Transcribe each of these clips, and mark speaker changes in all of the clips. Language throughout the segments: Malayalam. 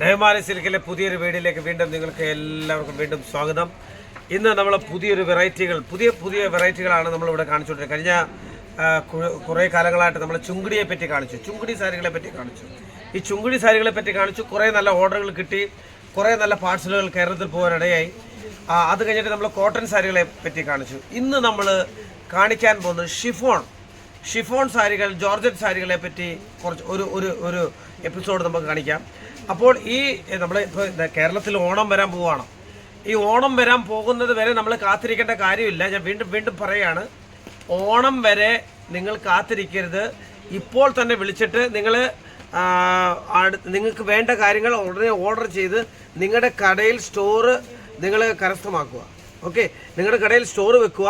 Speaker 1: നെഹ്മാനി സിൽക്കിലെ പുതിയൊരു വീഡിയോയിലേക്ക് വീണ്ടും നിങ്ങൾക്ക് എല്ലാവർക്കും വീണ്ടും സ്വാഗതം. ഇന്ന് നമ്മൾ പുതിയ വെറൈറ്റികളാണ് നമ്മളിവിടെ കാണിച്ചുകൊണ്ടിരിക്കുന്നത്. കഴിഞ്ഞ കുറേ കാലങ്ങളായിട്ട് നമ്മൾ ചുങ്കിടിയെ പറ്റി കാണിച്ചു, ചുങ്കിടി സാരികളെ പറ്റി കാണിച്ചു. ഈ ചുങ്കിടി സാരികളെ പറ്റി കാണിച്ചു, കുറേ നല്ല ഓർഡറുകൾ കിട്ടി, കുറേ നല്ല പാർസലുകൾ കേരളത്തിൽ പോകാനിടയായി. അത് കഴിഞ്ഞിട്ട് നമ്മൾ കോട്ടൺ സാരികളെ പറ്റി കാണിച്ചു. ഇന്ന് നമ്മൾ കാണിക്കാൻ പോകുന്നത് ഷിഫോൺ സാരികൾ, ജോർജറ്റ് സാരികളെ പറ്റി കുറച്ച് ഒരു എപ്പിസോഡ് നമുക്ക് കാണിക്കാം. അപ്പോൾ ഈ നമ്മൾ ഇപ്പോൾ കേരളത്തിൽ ഓണം വരാൻ പോവുകയാണ്. ഈ ഓണം വരാൻ പോകുന്നത് വരെ നമ്മൾ കാത്തിരിക്കേണ്ട കാര്യമില്ല. ഞാൻ വീണ്ടും പറയുകയാണ്, ഓണം വരെ നിങ്ങൾ കാത്തിരിക്കരുത്. ഇപ്പോൾ തന്നെ വിളിച്ചിട്ട് നിങ്ങൾക്ക് വേണ്ട കാര്യങ്ങൾ ഉടനെ ഓർഡർ ചെയ്ത് നിങ്ങളുടെ കടയിൽ സ്റ്റോറ് നിങ്ങൾ കരസ്ഥമാക്കുക. ഓക്കെ, നിങ്ങളുടെ കടയിൽ സ്റ്റോർ വെക്കുക.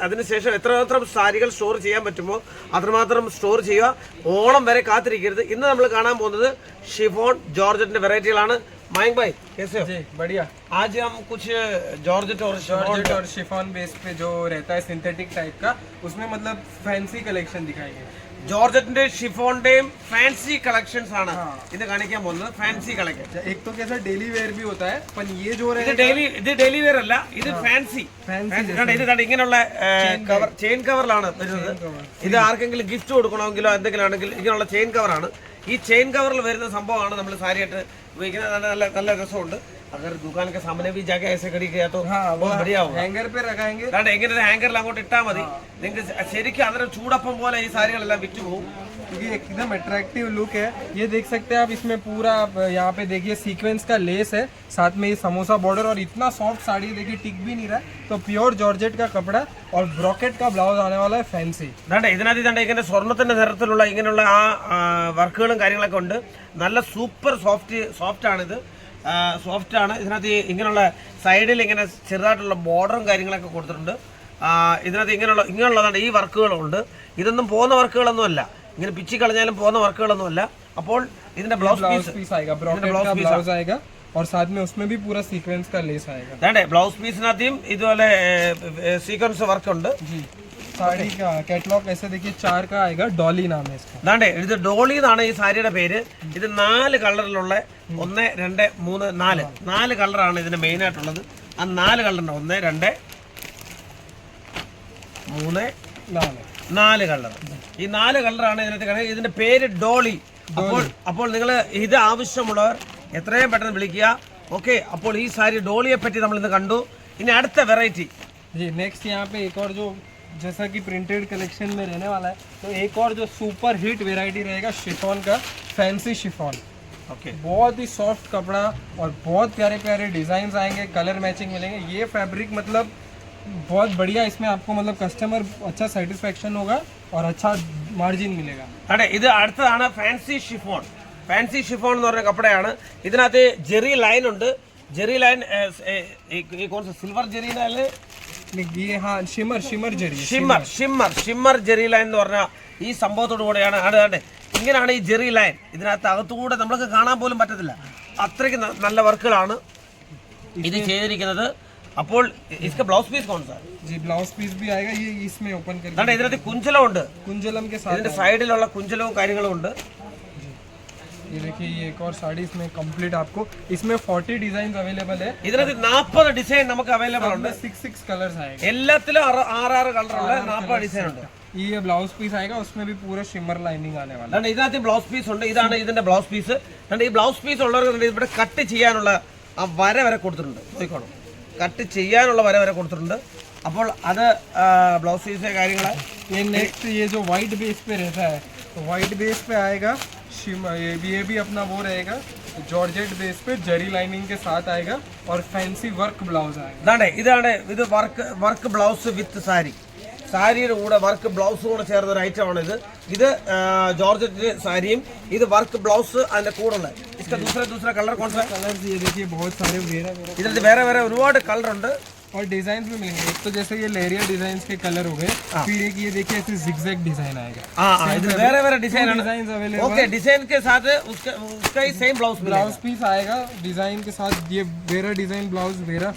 Speaker 1: അതിനുശേഷം എത്രമാത്രം സാരികൾ സ്റ്റോർ ചെയ്യാൻ പറ്റുമോ അത്രമാത്രം സ്റ്റോർ ചെയ്യുക. ഓണം വരെ കാത്തിരിക്കരുത്. ഇന്ന് നമ്മൾ കാണാൻ പോകുന്നത് ഷിഫോൺ ജോർജറ്റിന്റെ വെറൈറ്റികളാണ്. मयंक भाई कैसे हो?
Speaker 2: जी बढ़िया।
Speaker 1: आज हम कुछ जॉर्जेट और
Speaker 2: शिफॉन बेस पे जो रहता है सिंथेटिक टाइप का, उसमें मतलब फैंसी कलेक्शन दिखाएंगे.
Speaker 1: ജോർജറ്റിന്റെ ഷിഫോണിന്റെയും ഫാൻസി കളക്ഷൻസ് ആണ് ഇത് കാണിക്കാൻ പോകുന്നത്. ഫാൻസി കളക്ഷൻ
Speaker 2: एक तो कैसा डेली वेयर भी होता है, पर ये जो
Speaker 1: ഇത് ഡെയിലി വെയർ അല്ല, ഇത് ഫാൻസി. ഇത് ഇങ്ങനെയുള്ള ചെയിൻ കവറിലാണ് വരുന്നത്. ഇത് ആർക്കെങ്കിലും ഗിഫ്റ്റ് കൊടുക്കണമെങ്കിലോ എന്തെങ്കിലും ആണെങ്കിൽ ഇങ്ങനെയുള്ള ചെയിൻ കവറാണ്. ഈ ചെയിൻ കവറിൽ വരുന്ന സംഭവമാണ് നമ്മൾ സാരിയായിട്ട് ഉപയോഗിക്കുന്നത്. നല്ല രസമുണ്ട്. अगर दुकान के सामने भी जाके ऐसे खड़ी किया तो बहुत बढ़िया होगा.
Speaker 2: हैंगर पे रखाएंगे.
Speaker 1: എങ്ങനെ ഹാങ്കറിൽ അങ്ങോട്ട് ഇട്ടാൽ മതി. നിങ്ങൾക്ക് ശരിക്കും അന്നേരം ചൂടപ്പം പോലെ ഈ സാരികളെല്ലാം വിറ്റുപോകും.
Speaker 2: क्योंकि एकदम अट्रैक्टिव लुक है. ये देख सकते हैं आप, इसमें पूरा यहाँ पे देखिए सीक्वेंस का लेस है, साथ में ये समोसा बॉर्डर, और इतना सॉफ्ट साड़ी देखिए टिक भी नहीं रहा है. तो प्योर जॉर्जेट का कपड़ा और ब्रॉकेट का ब्लाउज आने वाला है फैंसी.
Speaker 1: ഇതിനകത്ത് ഇങ്ങനെ സ്വർണ്ണത്തിന്റെ നിറത്തിലുള്ള ഇങ്ങനെയുള്ള വർക്കുകളും കാര്യങ്ങളൊക്കെ ഉണ്ട്. നല്ല സൂപ്പർ സോഫ്റ്റ് ആണിത്. സോഫ്റ്റ് ആണ്. ഇതിനകത്ത് ഇങ്ങനെയുള്ള സൈഡിൽ ഇങ്ങനെ ചെറുതായിട്ടുള്ള ബോർഡറും കാര്യങ്ങളൊക്കെ കൊടുത്തിട്ടുണ്ട്. ഇതിനകത്ത് ഇങ്ങനെയുള്ളതാണ് ഈ വർക്കുകളുണ്ട്. ഇതൊന്നും പോകുന്ന വർക്കുകളൊന്നും അല്ല, ഇങ്ങനെ പിച്ചി കളഞ്ഞാലും പോകുന്ന വർക്കുകളൊന്നും അല്ല. അപ്പോൾ ഇതിന്റെ ബ്ലൗസ് പീസ്
Speaker 2: आएगा, ब्रॉकेट का ब्लाउज आएगा, और साथ में उसमें भी पूरा सीक्वेंस का लेस आएगा.
Speaker 1: അതെ, ബ്ലൗസ് പീസിനകത്തും ഇതുപോലെ സീക്വൻസ് വർക്ക് ഉണ്ട്.
Speaker 2: साड़ी का कैटलॉग ऐसे देखिए 4 का आएगा. डॉली नाम है इसका.
Speaker 1: അതെ, ഇത് ഡോളി എന്നാണ് ഈ സാരിയുടെ പേര്. ഇത് 4 കളറിലുള്ള 1 2 3 4 കളറാണ് ഇതിന് മെയിൻ ആയിട്ടുള്ളത്. ആ 4 കളറുണ്ട്. 1 2 3 4 കളർ. ഈ 4 കളറാണ് ഇതിനകത്ത്. ഇതിന്റെ പേര് ഡോളി. അപ്പോൾ നിങ്ങൾ ഇത് ആവശ്യമുള്ളവർ എത്രയും പെട്ടെന്ന് വിളിക്കുക. ഓക്കെ, അപ്പോൾ ഈ സാരി ഡോളിയെ പറ്റി നമ്മൾ ഇന്ന് കണ്ടു. ഇനി അടുത്ത വെറൈറ്റി.
Speaker 2: जी नेक्स्ट यहाँ पे एक और जो जैसा कि प्रिंटेड कलेक्शन में रहने वाला है, तो एक और जो सुपर हिट वेराइटी रहेगा शिफॉन का, फैंसी शिफॉन.
Speaker 1: ओके,
Speaker 2: बहुत ही सॉफ्ट कपड़ा और बहुत प्यारे प्यारे डिजाइन आएंगे, कलर मैचिंग मिलेंगे. ये फैब्रिक मतलब बहुत बढ़िया, इसमें आपको मतलब कस्टमर अच्छा सेटिस्फेक्शन होगा और अच्छा मार्जिन मिलेगा.
Speaker 1: അതെ, ഇത് അടുത്തതാണ് ഫാൻസി ഷിഫോൺ. ഫാൻസി ഷിഫോൺ എന്ന് പറഞ്ഞ കപ്പടയാണ്. ഇതിനകത്ത് ജെറി ലൈൻ ഉണ്ട്. ജെറി ലൈൻ സിൽവർ ജെറി
Speaker 2: ये हाँ शिमर जरी,
Speaker 1: ഷിമ്മർ ജെറി ലൈൻ എന്ന് പറഞ്ഞ ഈ സംഭവത്തോടു കൂടെയാണ്. അതെ, ഇങ്ങനെയാണ് ഈ ജെറി ലൈൻ. ഇതിനകത്ത് അകത്തുകൂടെ നമ്മൾക്ക് കാണാൻ പോലും പറ്റത്തില്ല. അത്രയ്ക്ക് നല്ല വർക്കുകളാണ് ഇത് ചെയ്തിരിക്കുന്നത്. അപ്പോൾ इसका ब्लाउज पीस कौन सा है?
Speaker 2: जी ब्लाउज पीस भी आएगा. ये इसमें ओपन करके
Speaker 1: അതെ, ഇതിനകത്ത് കുഞ്ചലം ഉണ്ട്.
Speaker 2: कुंजलम के साथ
Speaker 1: ഇതിന്റെ സൈഡിലുള്ള കുഞ്ചലവും കാര്യങ്ങളും ഉണ്ട്.
Speaker 2: ये देखिए, ये एक और साड़ी इसमें कंप्लीट आपको, इसमें 40 डिजाइन अवेलेबल है.
Speaker 1: ഇതിനകത്ത് 40 ഡിസൈൻ നമുക്ക് അവൈലബിൾ ഉണ്ട്.
Speaker 2: 6 कलर्स आएंगे.
Speaker 1: എല്ലാത്തിലും 6 കളറുള്ള 40 ഡിസൈൻ ഉണ്ട്.
Speaker 2: ये ब्लाउज पीस आएगा, उसमें भी पूरा शिमर लाइनिंग आने वाला है.
Speaker 1: ഇതിനകത്ത് ബ്ലൗസ് പീസ് ഉണ്ട്. ഇതാണ് ഇതിന്റെ ബ്ലൗസ് പീസ്. ഈ ബ്ലൗസ് പീസ് ഉള്ളവർക്ക് ഇവിടെ കട്ട് ചെയ്യാനുള്ള ആ വര കൊടുത്തിട്ടുണ്ട്. നോക്കിക്കോണം, കട്ട് ചെയ്യാനുള്ള വര കൊടുത്തിട്ടുണ്ട്. അപ്പോൾ അത് ബ്ലൗസ് പീസ് കാര്യങ്ങൾ.
Speaker 2: ये नेक्स्ट ये जो वाइट बेस पे रहता है, तो वाइट बेस पे आएगा ये भी अपना वो रहेगा, जॉर्जेट बेस पे जरी लाइनिंग के साथ आएगा, और फैंसी वर्क ब्लाउज आएगा.
Speaker 1: ഇത് വർക്ക് ബ്ലൗസ് വിത്ത് സാരിയുടെ കൂടെ വർക്ക് ബ്ലൗസ് കൂടെ ചേർന്ന ഒരു ഐറ്റം ആണ് ഇത്. ഇത് ജോർജറ്റ് സാരിയും ഇത് വർക്ക് ബ്ലൗസ് അതിന്റെ കൂടെ ഉള്ള. इसका दूसरा कलर कौन सा?
Speaker 2: कलर ये देखिए बहुत सारे
Speaker 1: ഇതിൽ വേറെ ഒരുപാട് കളർ ഉണ്ട്.
Speaker 2: और डिजाइन भी मिलेंगे. एक तो जैसे ये लेरिया डिजाइन के कलर हो गए, फिर एक ये देखिए ऐसे जिगजैग डिजाइन आएगा.
Speaker 1: ഇത് വേറെ ഡിസൈൻ ആണ്.
Speaker 2: अवेलेबल.
Speaker 1: ओके, डिजाइन के साथ उसका ही सेम ब्लाउज
Speaker 2: पीस आएगा डिजाइन के साथ. ये vera design blouse vera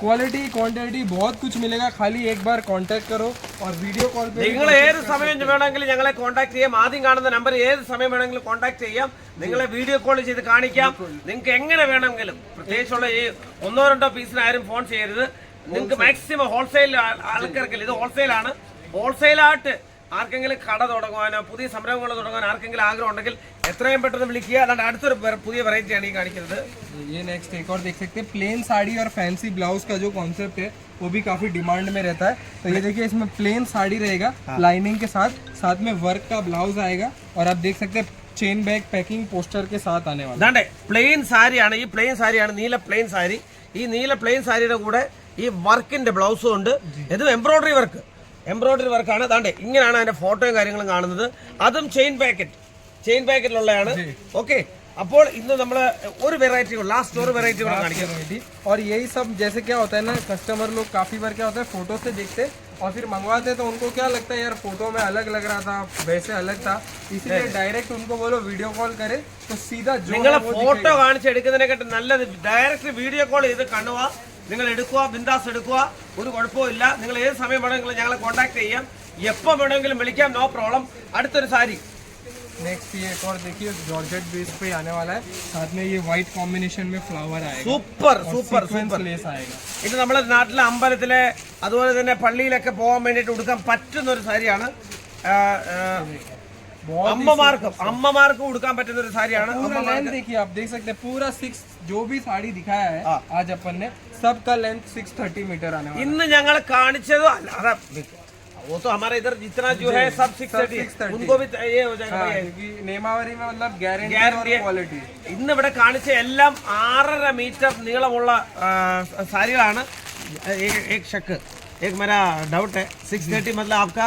Speaker 2: quality quantity बहुत कुछ मिलेगा, खाली एक बार कांटेक्ट करो और वीडियो कॉल पे
Speaker 1: നിങ്ങൾ ഏത് സമയം വേണമെങ്കിലും ഞങ്ങളെ കോൺടാക്ട് ചെയ്യാം. ആദ്യം കാണുന്ന നമ്പർ ഏത് സമയം വേണമെങ്കിലും കോൺടാക്ട് ചെയ്യാം. നിങ്ങളെ വീഡിയോ കോൾ ചെയ്ത് കാണിക്കാം. നിങ്ങൾക്ക് എങ്ങനെ വേണമെങ്കിലും, പ്രത്യേകിച്ചുള്ള ഈ 1-2 പീസിന് ആരും ഫോൺ ചെയ്യരുത്. നിങ്ങൾക്ക് മാക്സിമം ഹോൾസെയിൽ ആൾക്കാർക്കില്ല, ഇത് ഹോൾസെയിലാണ്. ഹോൾസെയിലായിട്ട് ആർക്കെങ്കിലും കട തുടങ്ങുവാനോ പുതിയ സംരംഭങ്ങൾ തുടങ്ങാൻ ആർക്കെങ്കിലും ആഗ്രഹം ഉണ്ടെങ്കിൽ എത്രയും പെട്ടെന്ന് വിളിക്കുക. അല്ലാണ്ട് അടുത്തൊരു പുതിയ വെറൈറ്റിയാണ് ഈ കാണിക്കുന്നത്.
Speaker 2: ये नेक्स्ट एक और देख सकते हैं, प्लेन साड़ी और फैंसी ब्लाउज का जो कॉन्सेप्ट है वो भी काफी डिमांड में रहता है. तो ये देखिए, इसमें प्लेन साड़ी रहेगा लाइनिंग के साथ में वर्क का ब्लाउज आएगा और आप देख सकते हैं चेन बैग पैकिंग पोस्टर के साथ आने वाला.
Speaker 1: അതാണ്ട് പ്ലെയിൻ സാരിയാണ്, ഈ പ്ലെയിൻ സാരിയാണ്, നീല പ്ലെയിൻ സാരി. ഈ നീല പ്ലെയിൻ സാരിയുടെ കൂടെ ഈ വർക്കിന്റെ ബ്ലൗസും ഉണ്ട്. ഇത് എംബ്രോയിഡറി വർക്കാണ്. അതാണ്ട് ഇങ്ങനെയാണ് അതിന്റെ ഫോട്ടോയും കാര്യങ്ങളും കാണുന്നത്. അതും ചെയിൻ പാക്കറ്റിലുള്ളതാണ്. ഓക്കെ, അപ്പോൾ ഇന്ന് നമ്മൾ ഒരു വെറൈറ്റി लास्ट और वेराइटी काണിക്കാം.
Speaker 2: और यही सब जैसे क्या होता है ना, कस्टमर लोग काफी बार क्या होता है फोटो से देखते और फिर मंगवाते हैं तो उनको क्या लगता है यार फोटो में अलग लग रहा था, वैसे अलग था, इसलिए डायरेक्ट उनको बोलो वीडियो कॉल करे तो सीधा जो
Speaker 1: നിങ്ങളെ ഫോട്ടോ കാണിച്ചെടുക്കുന്നതിനെക്കാട്ടും നല്ലത് ഡയറക്റ്റ് വീഡിയോ കോൾ ചെയ്ത് കാണുക. നിങ്ങൾ എടുക്കുക, ബിന്ദാസ് എടുക്കുക, ഒരു കുഴപ്പമില്ല. നിങ്ങൾ ഏത് സമയം വേണമെങ്കിലും ഞങ്ങളെ കോൺടാക്ട് ചെയ്യാം, എപ്പോൾ വേണമെങ്കിലും വിളിക്കാം, നോ പ്രോബ്ലം. അടുത്തൊരു സാരി
Speaker 2: नेक्स्ट ये एक और देखिए, जॉर्जेट बेस पे आने वाला है, साथ में ये व्हाइट कॉम्बिनेशन में फ्लावर आएगा,
Speaker 1: സൂപ്പർ
Speaker 2: लेस आएगा.
Speaker 1: ഇത് നമ്മുടെ നാട്ടിലെ അമ്പലത്തിലെ അതുപോലെ തന്നെ പള്ളിയിലൊക്കെ പോകാൻ വേണ്ടിയിട്ട് ഉടുക്കാൻ പറ്റുന്ന ഒരു സാരിയാണ്. അമ്മമാർക്കും ഉടുക്കാൻ പറ്റുന്ന ഒരു സാരിയാണ്.
Speaker 2: पूरा लेंथ देखिए, आप देख सकते हैं पूरा 6 जो भी साड़ी दिखाया है आज अपन ने, सबका लेंथ 630 मीटर आने वाला है.
Speaker 1: ഇന്ന് ഞങ്ങൾ കാണിച്ചത് അല്ല, वो तो हमारे इधर जितना जो है सब 630 उनको भी ये हो जाएगा.
Speaker 2: നിയമാവലി मतलब
Speaker 1: Guarantee
Speaker 2: ഗ്യാരണ്ടി
Speaker 1: है.
Speaker 2: ക്വാളിറ്റി.
Speaker 1: ഇന്ന് ഇവിടെ കാണിച്ച എല്ലാം 6.5 മീറ്റർ നീളമുള്ള സാരികളാണ്. एक शक, एक मेरा डाउट है, 630 मतलब आपका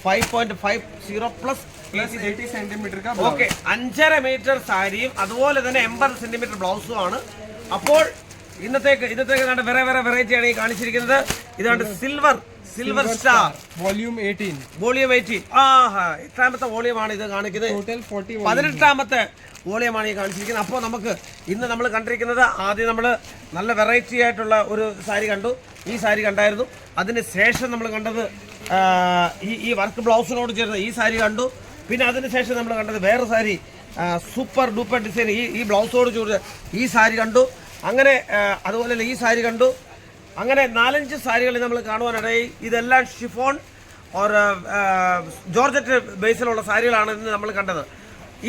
Speaker 1: 5.50 प्लस
Speaker 2: 80 സെന്റിമീറ്റർ का
Speaker 1: ഓക്കെ, 5.5 മീറ്റർ സാരിയും അതുപോലെ തന്നെ 80 സെന്റിമീറ്റർ ബ്ലൗസും ആണ്. അപ്പോൾ ഇന്നത്തേക്ക് വേറെ വെറൈറ്റിയാണ് ഈ കാണിച്ചിരിക്കുന്നത്. ഇതാണ് സിൽവർ സ്റ്റാർ
Speaker 2: വോള്യൂം 18.
Speaker 1: എത്രാമത്തെ വോളിയമാണ് ഇത് കാണിക്കുന്നത്?
Speaker 2: ടോട്ടൽ 40.
Speaker 1: 18ാമത്തെ വോളിയമാണ് ഈ കാണിച്ചിരിക്കുന്നത്. അപ്പോൾ നമുക്ക് ഇന്ന് നമ്മൾ കണ്ടിരിക്കുന്നത്, ആദ്യം നമ്മൾ നല്ല വെറൈറ്റി ആയിട്ടുള്ള ഒരു സാരി കണ്ടു, ഈ സാരി കണ്ടായിരുന്നു. അതിന് ശേഷം നമ്മൾ കണ്ടത് ഈ വർക്ക് ബ്ലൗസിനോട് ചേർന്ന് ഈ സാരി കണ്ടു. പിന്നെ അതിന് ശേഷം നമ്മൾ കണ്ടത് വേറെ സാരി, സൂപ്പർ ഡൂപ്പർ ഡിസൈൻ, ഈ ബ്ലൗസോട് ചേർന്ന് ഈ സാരി കണ്ടു. അങ്ങനെ അതുപോലെ ഈ സാരി കണ്ടു. അങ്ങനെ 4-5 സാരികൾ നമ്മൾ കാണുവാനിടയായി. ഇതെല്ലാം ഷിഫോൺ ഓർ ജോർജറ്റ് ബേസിലുള്ള സാരികളാണ് ഇന്ന് നമ്മൾ കണ്ടത്.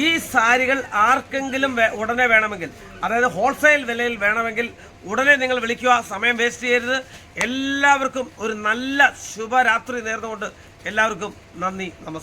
Speaker 1: ഈ സാരികൾ ആർക്കെങ്കിലും ഉടനെ വേണമെങ്കിൽ, അതായത് ഹോൾസെയിൽ വിലയിൽ വേണമെങ്കിൽ ഉടനെ നിങ്ങൾ വിളിക്കുക, സമയം വേസ്റ്റ് ചെയ്യരുത്. എല്ലാവർക്കും ഒരു നല്ല ശുഭരാത്രി നേർന്നുകൊണ്ട് എല്ലാവർക്കും നന്ദി, നമസ്കാരം.